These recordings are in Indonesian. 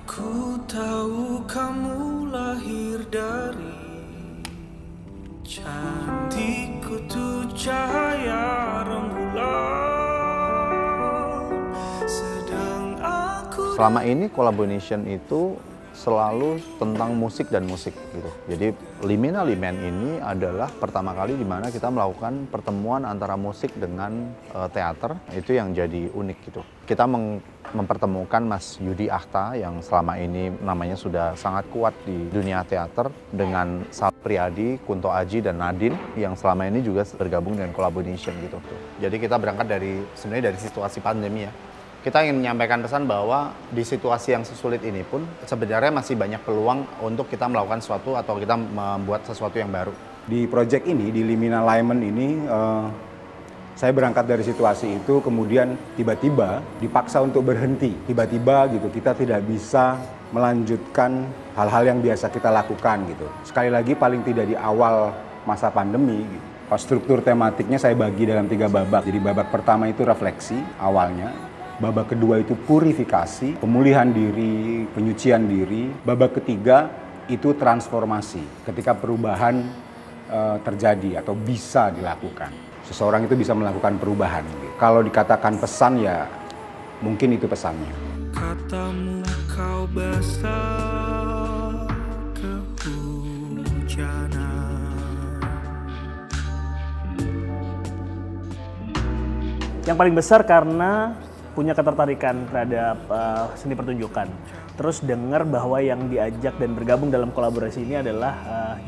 Aku tahu kamu lahir dari cantik kutu cahaya rembulan. Sedang aku Selama ini collaboration itu selalu tentang musik dan musik gitu. Jadi Limina Limen ini adalah pertama kali di mana kita melakukan pertemuan antara musik dengan teater. Itu yang jadi unik gitu. Kita mempertemukan Mas Yudi Akhta yang selama ini namanya sudah sangat kuat di dunia teater dengan Sal Priadi, Kunto Aji dan Nadine yang selama ini juga bergabung dengan collaboration gitu. Jadi kita berangkat sebenarnya dari situasi pandemi ya. Kita ingin menyampaikan pesan bahwa di situasi yang sesulit ini pun sebenarnya masih banyak peluang untuk kita melakukan sesuatu atau kita membuat sesuatu yang baru. Di project ini, di Limina Limen ini, saya berangkat dari situasi itu, kemudian tiba-tiba dipaksa untuk berhenti. Tiba-tiba gitu, kita tidak bisa melanjutkan hal-hal yang biasa kita lakukan gitu. Sekali lagi paling tidak di awal masa pandemi gitu. Struktur tematiknya saya bagi dalam 3 babak. Jadi babak pertama itu refleksi awalnya. Babak kedua itu purifikasi, pemulihan diri, penyucian diri. Babak ketiga itu transformasi, ketika perubahan terjadi atau bisa dilakukan. Seseorang itu bisa melakukan perubahan. Kalau dikatakan pesan ya mungkin itu pesannya. katamu kau basah kehujanan. Yang paling besar karena punya ketertarikan terhadap seni pertunjukan. Terus dengar bahwa yang diajak dan bergabung dalam kolaborasi ini adalah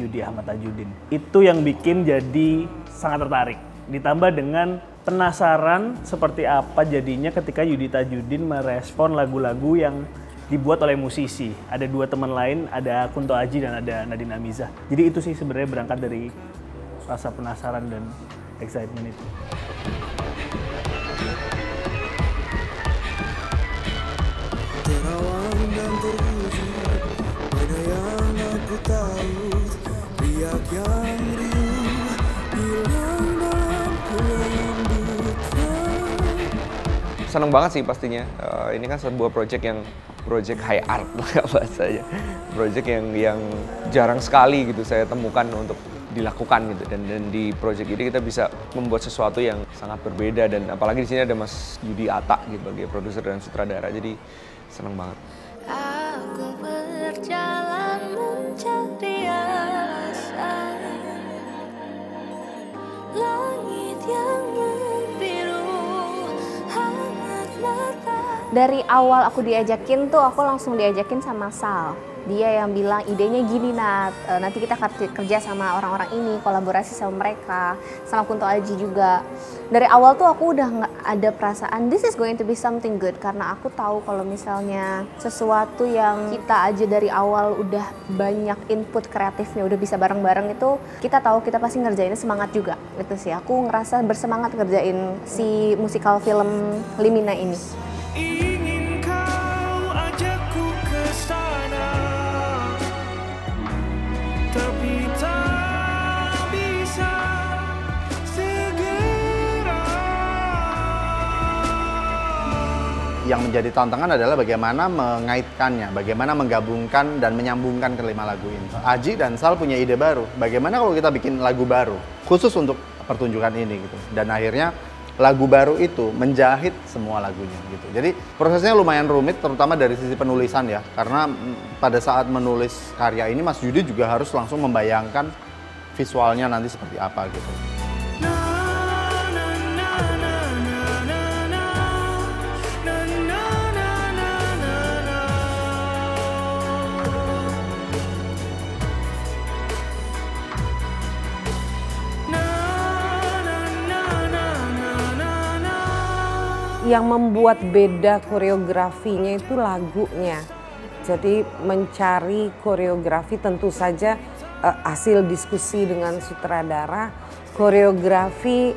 Yudi Ahmad Tajuddin. Itu yang bikin jadi sangat tertarik. Ditambah dengan penasaran seperti apa jadinya ketika Yudi Tajuddin merespon lagu-lagu yang dibuat oleh musisi. Ada 2 teman lain, ada Kunto Aji dan ada Nadine Amizah. Jadi itu sih sebenarnya berangkat dari rasa penasaran dan excitement itu. Terawang dan terwujud pada yang aku tahu, riak yang riuh hilang dalam kelembutan. Seneng banget sih pastinya. Ini kan sebuah project high art lah bahasanya. Project yang jarang sekali gitu saya temukan untuk dilakukan gitu. Dan di project ini kita bisa membuat sesuatu yang sangat berbeda, dan apalagi di sini ada Mas Yudi Atta gitu sebagai produser dan sutradara. Jadi seneng banget. Aku berjalan mencari asa, langit yang membiru hangat mata. Dari awal aku diajakin tuh aku langsung diajakin sama Sal. Dia yang bilang idenya gini Nat, nanti kita kerja sama orang-orang ini, kolaborasi sama mereka, sama Kunto Aji juga. Dari awal tuh aku udah nggak ada perasaan this is going to be something good, karena aku tahu kalau misalnya sesuatu yang kita aja dari awal udah banyak input kreatifnya, udah bisa bareng-bareng itu, kita tahu kita pasti ngerjainnya semangat juga. Gitu sih, aku ngerasa bersemangat ngerjain si musikal film Limina ini. Ingin kau ajakku ke sana, tapi tak bisa segera. Yang menjadi tantangan adalah bagaimana mengaitkannya, bagaimana menggabungkan dan menyambungkan kelima lagu ini. Aji dan Sal punya ide baru, bagaimana kalau kita bikin lagu baru khusus untuk pertunjukan ini gitu. Dan akhirnya lagu baru itu menjahit semua lagunya gitu. Jadi prosesnya lumayan rumit, terutama dari sisi penulisan ya, karena pada saat menulis karya ini Mas Yudi juga harus langsung membayangkan visualnya nanti seperti apa gitu. Yang membuat beda koreografinya itu lagunya. Jadi mencari koreografi tentu saja hasil diskusi dengan sutradara, koreografi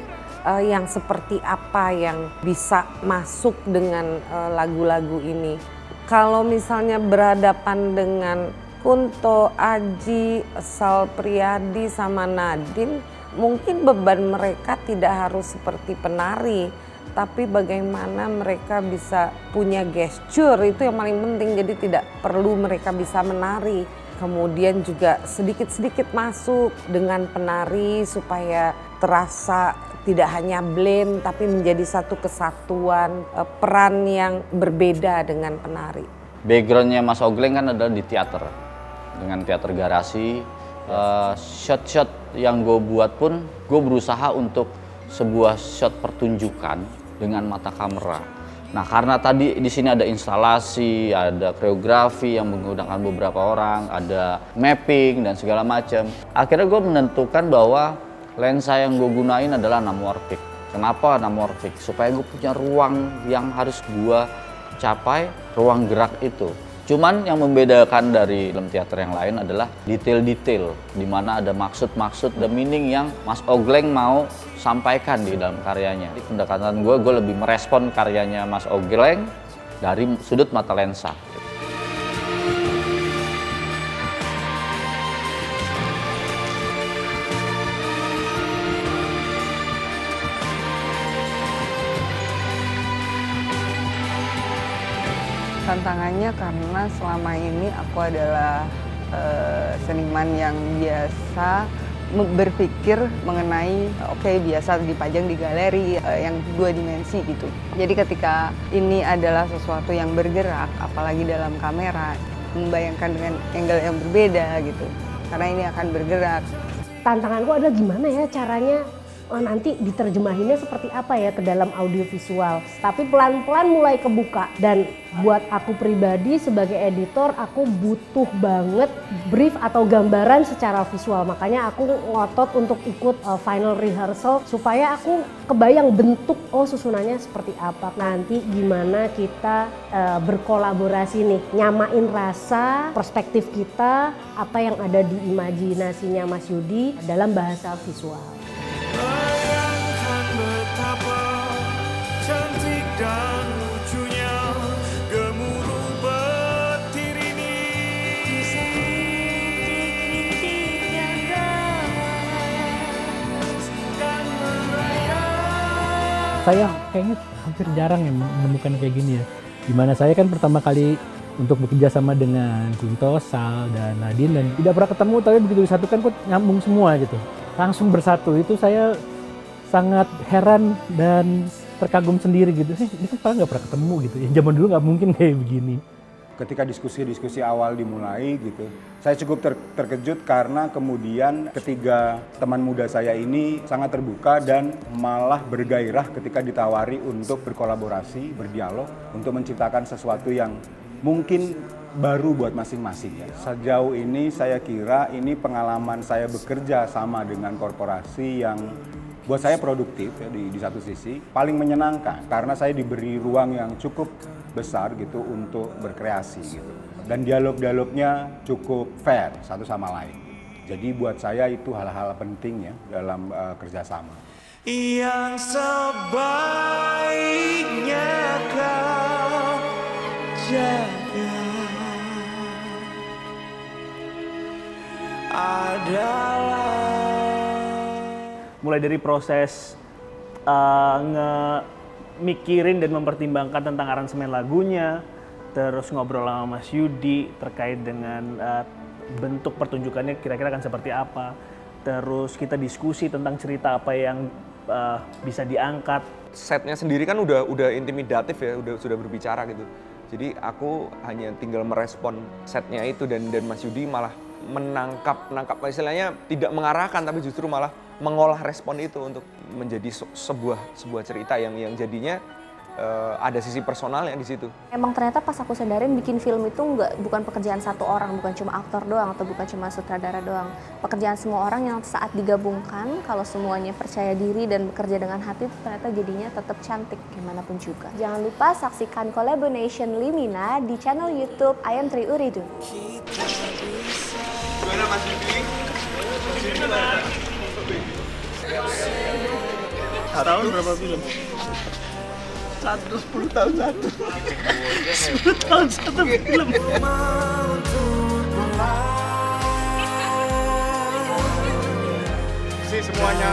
yang seperti apa yang bisa masuk dengan lagu-lagu ini. Kalau misalnya berhadapan dengan Kunto Aji, Sal Priadi sama Nadine, mungkin beban mereka tidak harus seperti penari. tapi bagaimana mereka bisa punya gesture itu yang paling penting. Jadi tidak perlu mereka bisa menari. Kemudian juga sedikit-sedikit masuk dengan penari supaya terasa tidak hanya blend tapi menjadi satu kesatuan, peran yang berbeda dengan penari. Backgroundnya Mas Ogleng kan adalah di teater, dengan teater garasi. Shot-shot yang gue buat pun gue berusaha untuk sebuah shot pertunjukan dengan mata kamera. Nah, karena tadi di sini ada instalasi, ada koreografi yang menggunakan beberapa orang, ada mapping dan segala macam. Akhirnya gue menentukan bahwa lensa yang gue gunain adalah anamorphic. Kenapa anamorphic? Supaya gue punya ruang yang harus gue capai, ruang gerak itu. Cuman yang membedakan dari film teater yang lain adalah detail-detail, di mana ada maksud-maksud dan meaning yang Mas Ogleng mau sampaikan di dalam karyanya. Di pendekatan gue lebih merespon karyanya Mas Ogleng dari sudut mata lensa. Tantangannya karena selama ini aku adalah seniman yang biasa berpikir mengenai biasa dipajang di galeri yang 2 dimensi gitu. Jadi ketika ini adalah sesuatu yang bergerak, apalagi dalam kamera, membayangkan dengan angle yang berbeda gitu. Karena ini akan bergerak. Tantanganku adalah gimana ya caranya nanti diterjemahinnya seperti apa ya ke dalam audiovisual. Tapi pelan-pelan mulai kebuka, dan buat aku pribadi sebagai editor aku butuh banget brief atau gambaran secara visual. Makanya aku ngotot untuk ikut final rehearsal supaya aku kebayang bentuk susunannya seperti apa. Nanti gimana kita berkolaborasi nih, nyamain rasa, perspektif kita, apa yang ada di imajinasinya Mas Yudi dalam bahasa visual. Bayangkan betapa cantik dan lucunya gemuruh petir ini. Saya kayaknya hampir jarang ya menemukan kayak gini ya. Dimana saya kan pertama kali untuk bekerja sama dengan Kunto, Sal, dan Nadine, dan tidak pernah ketemu, tapi begitu disatukan kok nyambung semua gitu. Langsung bersatu, itu saya sangat heran dan terkagum sendiri gitu. Ini kan nggak pernah ketemu gitu, ya zaman dulu nggak mungkin kayak begini. Ketika diskusi-diskusi awal dimulai gitu, saya cukup terkejut karena kemudian ketiga teman muda saya ini sangat terbuka dan malah bergairah ketika ditawari untuk berkolaborasi, berdialog, untuk menciptakan sesuatu yang mungkin baru buat masing-masing ya. Sejauh ini saya kira ini pengalaman saya bekerja sama dengan korporasi yang buat saya produktif ya, di satu sisi, paling menyenangkan karena saya diberi ruang yang cukup besar gitu untuk berkreasi gitu. Dan dialog-dialognya cukup fair satu sama lain. Jadi buat saya itu hal-hal penting ya dalam kerjasama. Yang sebaiknya kau jaga adalah mulai dari proses mikirin dan mempertimbangkan tentang aransemen lagunya, terus ngobrol sama Mas Yudi terkait dengan bentuk pertunjukannya kira-kira akan seperti apa, terus kita diskusi tentang cerita apa yang bisa diangkat. Setnya sendiri kan udah intimidatif ya, sudah berbicara gitu. Jadi aku hanya tinggal merespon setnya itu, dan Mas Yudi malah menangkap istilahnya tidak mengarahkan tapi justru malah mengolah respon itu untuk menjadi sebuah cerita yang jadinya ada sisi personalnya di situ. Emang ternyata pas aku sadarin bikin film itu bukan pekerjaan satu orang, bukan cuma aktor doang atau bukan cuma sutradara doang. Pekerjaan semua orang yang saat digabungkan, kalau semuanya percaya diri dan bekerja dengan hati, itu ternyata jadinya tetap cantik gimana pun juga. Jangan lupa saksikan Collaboration Limina di channel YouTube I Am Tri Uridu. Gimana Mas Yudi? Tahun berapa film? 10 tahun satu. 10 tahun satu film. Si semuanya